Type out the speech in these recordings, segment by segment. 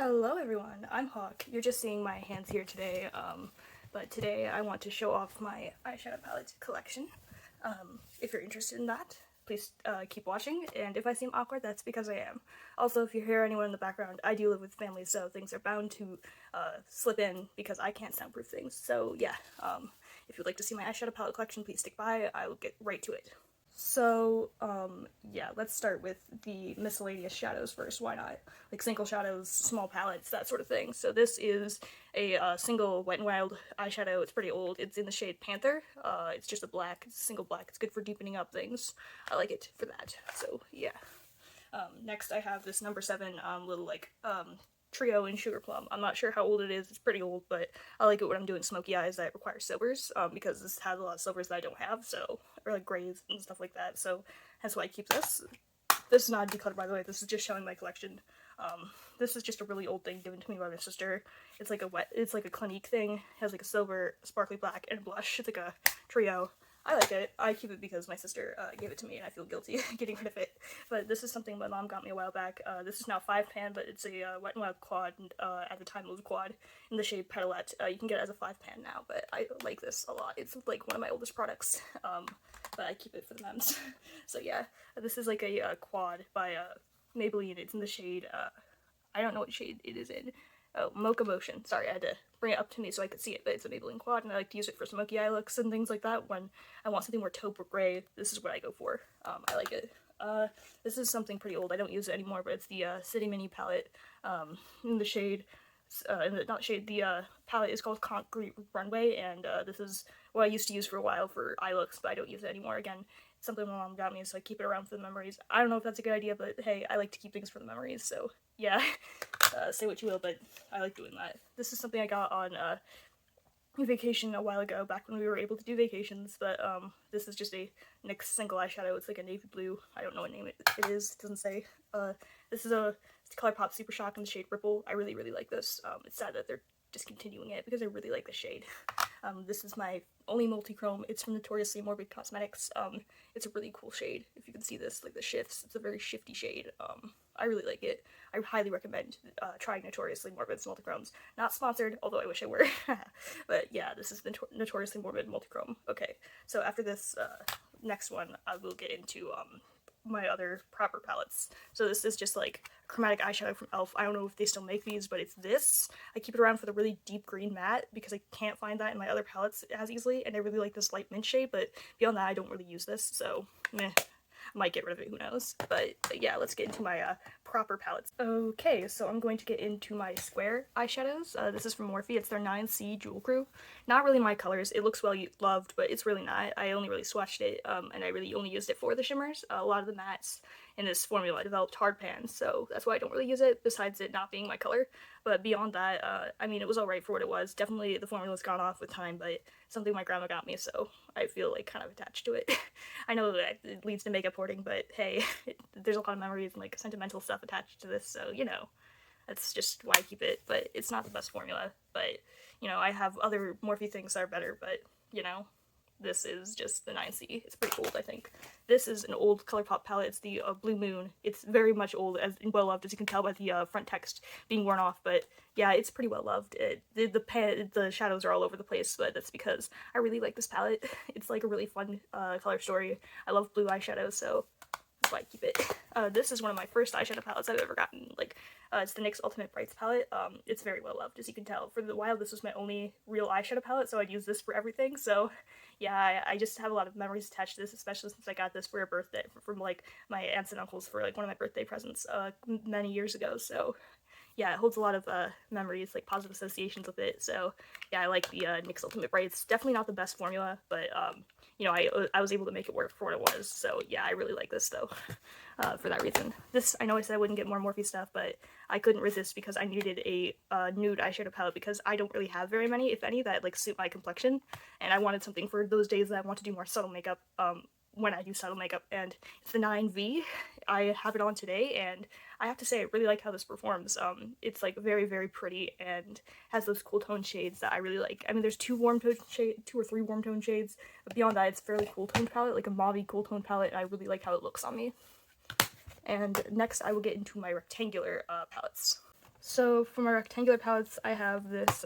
Hello everyone, I'm Hawk. You're just seeing my hands here today, but today I want to show off my eyeshadow palette collection. If you're interested in that, please keep watching, and if I seem awkward, that's because I am. Also, if you hear anyone in the background, I do live with family, so things are bound to slip in because I can't soundproof things. So yeah, if you'd like to see my eyeshadow palette collection, please stick by. I will get right to it. So, yeah, let's start with the miscellaneous shadows first, why not? Like single shadows, small palettes, that sort of thing. So this is a single Wet n Wild eyeshadow. It's pretty old. It's in the shade Panther. It's just a black, it's a single black. It's good for deepening up things. I like it for that, so yeah. Next I have this number 7 little, like, trio in Sugar Plum. I'm not sure how old it is, it's pretty old, but I like it when I'm doing smoky eyes that require silvers, because this has a lot of silvers that I don't have, so, or like grays and stuff like that, so that's why I keep this. This is not decluttered, by the way, this is just showing my collection. This is just a really old thing given to me by my sister. It's like a Clinique thing, it has like a silver, sparkly black, and blush. It's like a trio. I like it. I keep it because my sister gave it to me and I feel guilty getting rid of it. But this is something my mom got me a while back. This is now 5-pan, but it's a Wet n Wild quad. At the time it was a quad in the shade Petalette. You can get it as a 5-pan now, but I like this a lot. It's like one of my oldest products, but I keep it for the memes. So yeah, this is like a quad by Maybelline. It's in the shade, I don't know what shade it is in. Oh, Mocha Motion. Sorry, I had to bring it up to me so I could see it, but it's a Maybelline quad, and I like to use it for smoky eye looks and things like that. When I want something more taupe or gray, this is what I go for. I like it. This is something pretty old. I don't use it anymore, but it's the City Mini palette in the shade, the palette is called Concrete Runway, and this is what I used to use for a while for eye looks, but I don't use it anymore. Again, it's something my mom got me, so I keep it around for the memories. I don't know if that's a good idea, but hey, I like to keep things for the memories, so yeah. Say what you will, but I like doing that. This is something I got on vacation a while ago, back when we were able to do vacations, but this is just a NYX single eyeshadow. It's like a navy blue. I don't know what name it is. It doesn't say. This is a ColourPop Super Shock in the shade Ripple. I really, really like this. It's sad that they're discontinuing it because I really like the shade. This is my only multi-chrome. It's from Notoriously Morbid Cosmetics. It's a really cool shade. If you can see this, like the shifts, it's a very shifty shade. I really like it. I highly recommend trying Notoriously Morbid's multichromes. Not sponsored, although I wish I were. But yeah, this is the Notoriously Morbid multichrome. Okay, so after this next one, I will get into my other proper palettes. So this is just like chromatic eyeshadow from e.l.f. I don't know if they still make these, but it's this. I keep it around for the really deep green matte because I can't find that in my other palettes as easily, and I really like this light mint shade, but beyond that I don't really use this, so meh. I might get rid of it, who knows. But yeah, let's get into my proper palettes. Okay, so I'm going to get into my square eyeshadows. This is from Morphe. It's their 9C Jewel Crew. Not really my colors. It looks well loved, but it's really not. I only really swatched it, and I really only used it for the shimmers. A lot of the mattes in this formula developed hard pans, so that's why I don't really use it, besides it not being my color. But beyond that, I mean, it was alright for what it was. Definitely the formula's gone off with time, but something my grandma got me, so I feel like kind of attached to it. I know that it leads to makeup hoarding, but hey, there's a lot of memories and like sentimental stuff attached to this, so you know, that's just why I keep it. But it's not the best formula, but you know, I have other Morphe things that are better, but you know, this is just the 9C. It's pretty old, I think. This is an old ColourPop palette. It's the Blue Moon. It's very much old and well loved, as you can tell by the front text being worn off. But yeah, it's pretty well loved. The shadows are all over the place, but that's because I really like this palette. It's like a really fun color story. I love blue eyeshadow, so that's why I keep it. This is one of my first eyeshadow palettes I've ever gotten. Like, it's the NYX Ultimate Brights palette. It's very well loved, as you can tell. For a while, this was my only real eyeshadow palette, so I'd use this for everything. So yeah, I just have a lot of memories attached to this, especially since I got this for a birthday from like my aunts and uncles for like one of my birthday presents many years ago. So yeah, it holds a lot of memories, like positive associations with it. So yeah, I like the NYX Ultimate Brights. Definitely not the best formula, but you know, I was able to make it work for what it was. So yeah, I really like this though, for that reason. This, I know I said I wouldn't get more Morphe stuff, but I couldn't resist because I needed a nude eyeshadow palette because I don't really have very many, if any, that like suit my complexion, and I wanted something for those days that I want to do more subtle makeup. When I do subtle makeup, and it's the 9V. I have it on today, and I have to say I really like how this performs. It's like very, very pretty and has those cool tone shades that I really like. I mean, there's two or three warm tone shades, but beyond that, it's a fairly cool tone palette, like a mauve cool tone palette, and I really like how it looks on me. And next, I will get into my rectangular palettes. So for my rectangular palettes, I have this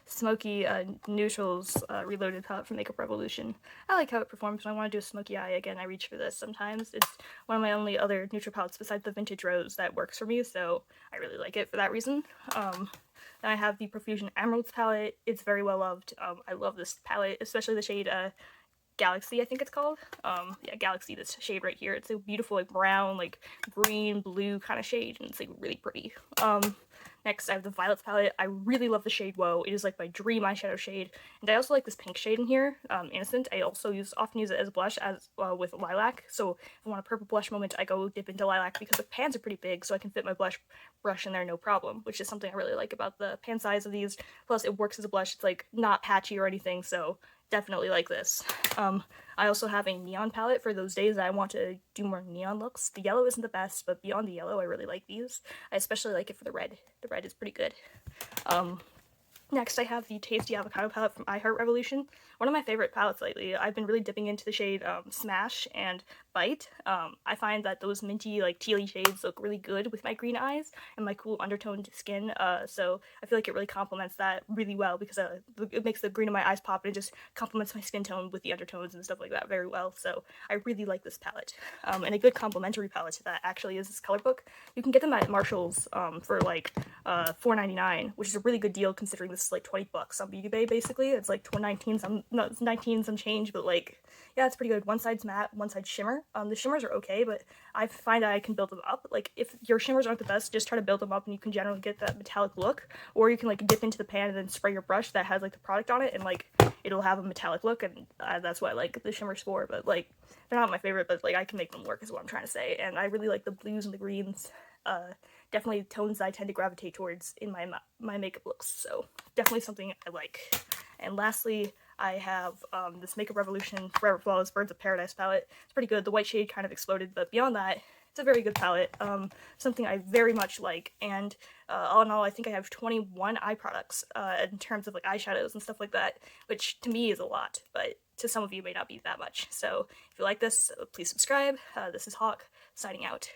smoky neutrals reloaded palette from Makeup Revolution. I like how it performs. When I want to do a smoky eye again, I reach for this sometimes. It's one of my only other neutral palettes besides the Vintage Rose that works for me, so I really like it for that reason. Then I have the Profusion Emeralds palette. It's very well loved. I love this palette, especially the shade Galaxy, I think it's called. Yeah, Galaxy, this shade right here. It's a beautiful, like, brown, like, green, blue kind of shade, and it's, like, really pretty. Next, I have the Violets palette. I really love the shade Woe. It is, like, my dream eyeshadow shade. And I also like this pink shade in here, Innocent. I also often use it as a blush as with Lilac. So if I want a purple blush moment, I go dip into Lilac because the pans are pretty big, so I can fit my brush in there no problem, which is something I really like about the pan size of these. Plus, it works as a blush. It's, like, not patchy or anything, so definitely like this. I also have a neon palette for those days that I want to do more neon looks. The yellow isn't the best, but beyond the yellow, I really like these. I especially like it for the red. The red is pretty good. Next, I have the Tasty Avocado palette from iHeart Revolution. One of my favorite palettes lately. I've been really dipping into the shade Smash and Bite. I find that those minty, like, tealy shades look really good with my green eyes and my cool undertoned skin, so I feel like it really complements that really well because it makes the green of my eyes pop, and it just complements my skin tone with the undertones and stuff like that very well, so I really like this palette. And a good complementary palette to that actually is this color book. You can get them at Marshall's for like $4.99, which is a really good deal considering this is like $20 on Beauty Bay. Basically, it's like 19 some change, but like, yeah, it's pretty good. One side's matte, one side's shimmer. The shimmers are okay, but I find that I can build them up. Like, if your shimmers aren't the best, just try to build them up and you can generally get that metallic look. Or you can like dip into the pan and then spray your brush that has like the product on it, and like it'll have a metallic look, and that's what I like the shimmers for. But like, they're not my favorite, but like I can make them work is what I'm trying to say. And I really like the blues and the greens. Definitely tones that I tend to gravitate towards in my makeup looks, so definitely something I like. And lastly, I have this Makeup Revolution Forever Flawless Birds of Paradise palette. It's pretty good. The white shade kind of exploded, but beyond that, it's a very good palette. Something I very much like, and all in all, I think I have 21 eye products in terms of like eyeshadows and stuff like that, which to me is a lot, but to some of you may not be that much. So if you like this, please subscribe. This is Hawk, signing out.